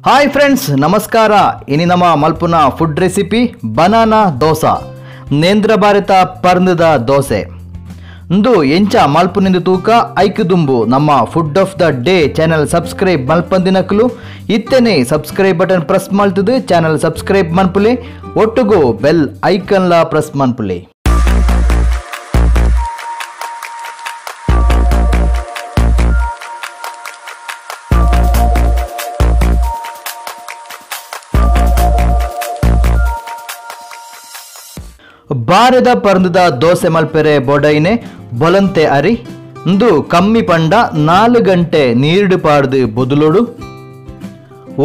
हाय friends नमस्कार इनी नम मल्पुन फुड रेसिपी बनाना दोसा नेंद्र भारत पर्नद दोसे इंदु ಎಂಚ ಮಲ್ಪುನಿಂದ ತೂಕ ಐಕ್ ದುಂಬು ನಮ್ಮ food of the day channel subscribe ಮಲ್ಪಂದಿನಕಲು ಇತ್ತನೆ ಸಬ್ಸ್ಕ್ರೈಬ್ ಬಟನ್ ಪ್ರೆಸ್ ಮಲ್ತದು ಚಾನೆಲ್ ಸಬ್ಸ್ಕ್ರೈಬ್ ಮನ್ಪುಲೆ ಒಟ್ಟುಗು ಬೆಲ್ ಐಕನ್ ಲ ಪ್ರೆಸ್ ಮನ್ಪುಲೆ ಬಾರದ ಪರ್ಂದದ ದೋಸೆ ಮಲ್ಪೆರೆ ಬೊಡೈನೆ ಬೊಲಂತೆ ಅರಿ ಇಂದು ಕಮ್ಮಿ ಪಂಡ 4 ಗಂಟೆ ನೀರ್ಡು ಪಾಡ್ದು ಬೊದುಲೋಡು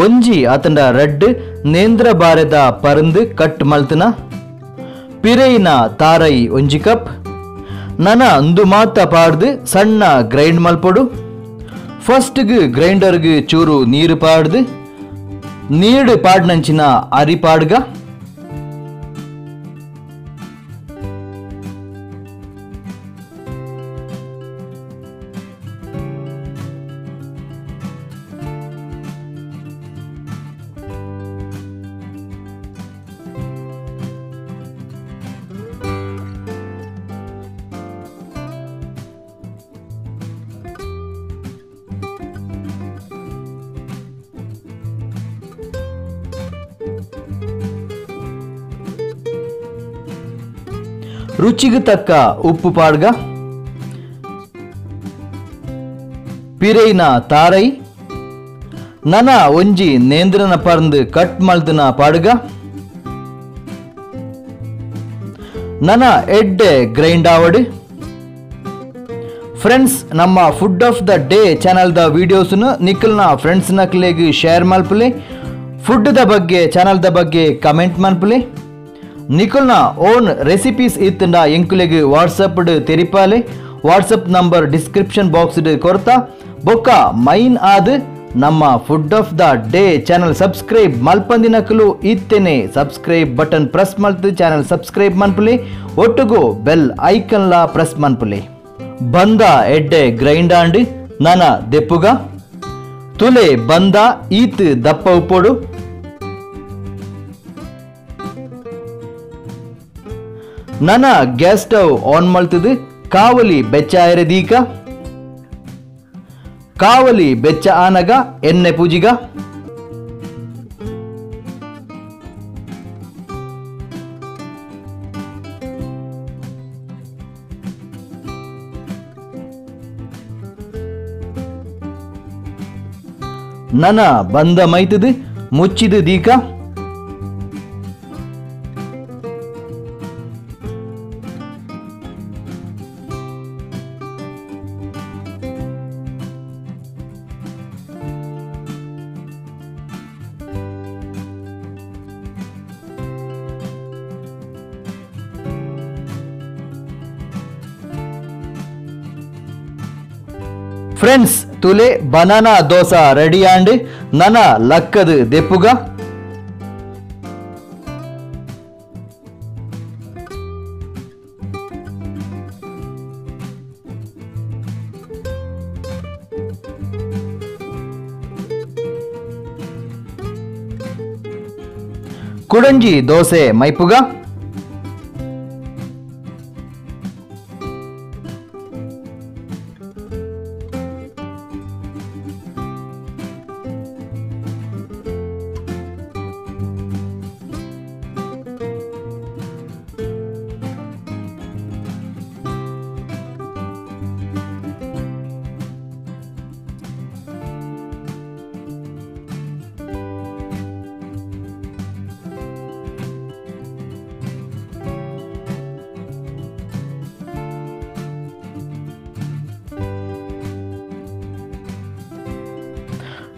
ಒಂಜಿ ಅತಂಡ ರೆಡ್ ನೇಂದ್ರ ಬಾರದ ಪರಂದು ಕಟ್ ಮಲ್ತನ ಪಿರೈನ ತಾರೈ ಒಂಜಿ ಕಪ್ ನನ ಅಂದು ಮಾತ ಪಾಡ್ದು ಸಣ್ಣ ಗ್ರೈಂಡ್ ಮಲ್ಪೊಡು ಫಸ್ಟ್ಗ್ ಗ್ರೈಂಡರ್ಗ್ ಚೂರು ನೀರು ಪಾಡ್ದು ನೀರು ಪಾಡ್ನಂಚಿನ ಅರಿ ಪಾಡ್ಗ ರುಚಿಗೆ ತಕ್ಕ ಉಪ್ಪು ಪಾಡ್ಗ ಪಿರೈನ ತಾರೈ ನನ ಒಂಜಿ ನೇಂದ್ರನ ಪರ್ಂದು ಕಟ್ ಮಲ್ತನ ಪಾಡ್ಗ ನನ ಎಡ್ಡೆ ಗ್ರೈಂಡ್ ಆವಡ್ ಫ್ರೆಂಡ್ಸ್ ನಮ್ಮ food of the day channel ದ ವಿಡಿಯೋಸ್ನು ನಿಖಲ್ನ ಫ್ರೆಂಡ್ಸ್ ನಕ್ಲೆಗ್ ಶೇರ್ ಮಲ್ಪುಲೆ ಫುಡ್ ದ ಬಗ್ಗೆ ಚಾನಲ್ ದ ಬಗ್ಗೆ ಕಮೆಂಟ್ ಮಲ್ಪುಲೆ ನಿಖಲ್ನ ಓನ್ ರೆಸಿಪೀಸ್ ಇತ್ತಂಡ ಎಂಕುಲೆಗ್ ವಾಟ್ಸಪ್ ತೆರಿಪಾಲೆ ವಾಟ್ಸಪ್ ನಂಬರ್ ಡಿಸ್ಕ್ರಿಪ್ಷನ್ ಬಾಕ್ಸ್ ಕೊರ್ತಾ ಬೊಕ್ಕ ಮೈನ್ ಆದ್ ನಮ್ಮ food of the day channel subscribe ಮಲ್ಪಂದಿನಕಲು ಇತ್ತೇನೆ ಸಬ್ಸ್ಕ್ರೈಬ್ ಬಟನ್ ಪ್ರೆಸ್ ಮಲ್ತು ಚಾನಲ್ ಸಬ್ಸ್ಕ್ರೈಬ್ ಮನ್ಪುಲೆ ಒಟ್ಟುಗು ಬೆಲ್ ಐಕನ್ ಲ ಪ್ರೆಸ್ ಮನ್ಪುಲೆ ಬಂದ ಎಡ್ಡೆ ಗ್ರೈಂಡ್ ಆಂಡ್ ನನ ದೆಪ್ಪುಗ ತುಲೆ ಬಂದ ಈತ್ ದಪ್ಪ ಉಪ್ಪೋಡು ನನ ಗ್ಯಾಸ್ ಸ್ಟವ್ ಆನ್ ಮಲ್ತದು ಕಾವಲಿ ಬೆಚ್ಚ ಆಯರದೀಕ ಕಾವಲಿ ಬೆಚ್ಚ ಆನಗ ಎಣ್ಣೆ ಪೂಜಿಗ ನನ ಬಂದ ಮೈತದು ಮುಚ್ಚಿದ ದೀಕ ಫ್ರೆಂಡ್ಸ್ ತುಲೆ ಬನಾನಾ ದೋಸಾ ರೆಡಿ ಆಂಡ್ ನನ ಲಕ್ಕದ ದೆಪ್ಪುಗ ಕುಡಂಜಿ ದೋಸೆ ಮೈಪುಗ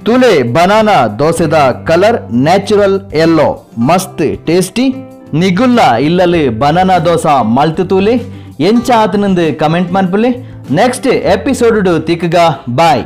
ತುಲೆ ಬನಾನಾ ದೋಸೆದ ಕಲರ್ ನ್ಯಾಚುರಲ್ ಯೆಲ್ಲೋ ಮಸ್ತ್ ಟೇಸ್ಟಿ ನಿಗುಲ್ಲ ಇಲ್ಲಲು ಬನಾನಾ ದೋಸಾ ಮಲ್ತು ತೂಲೆ ಎಂಚ ಆತನಂದು ಕಮೆಂಟ್ ಮನ್ಪುಲೆ ನೆಕ್ಸ್ಟ್ ಎಪಿಸೋಡ್ ತಿಕ್ಕಗ ಬಾಯ್.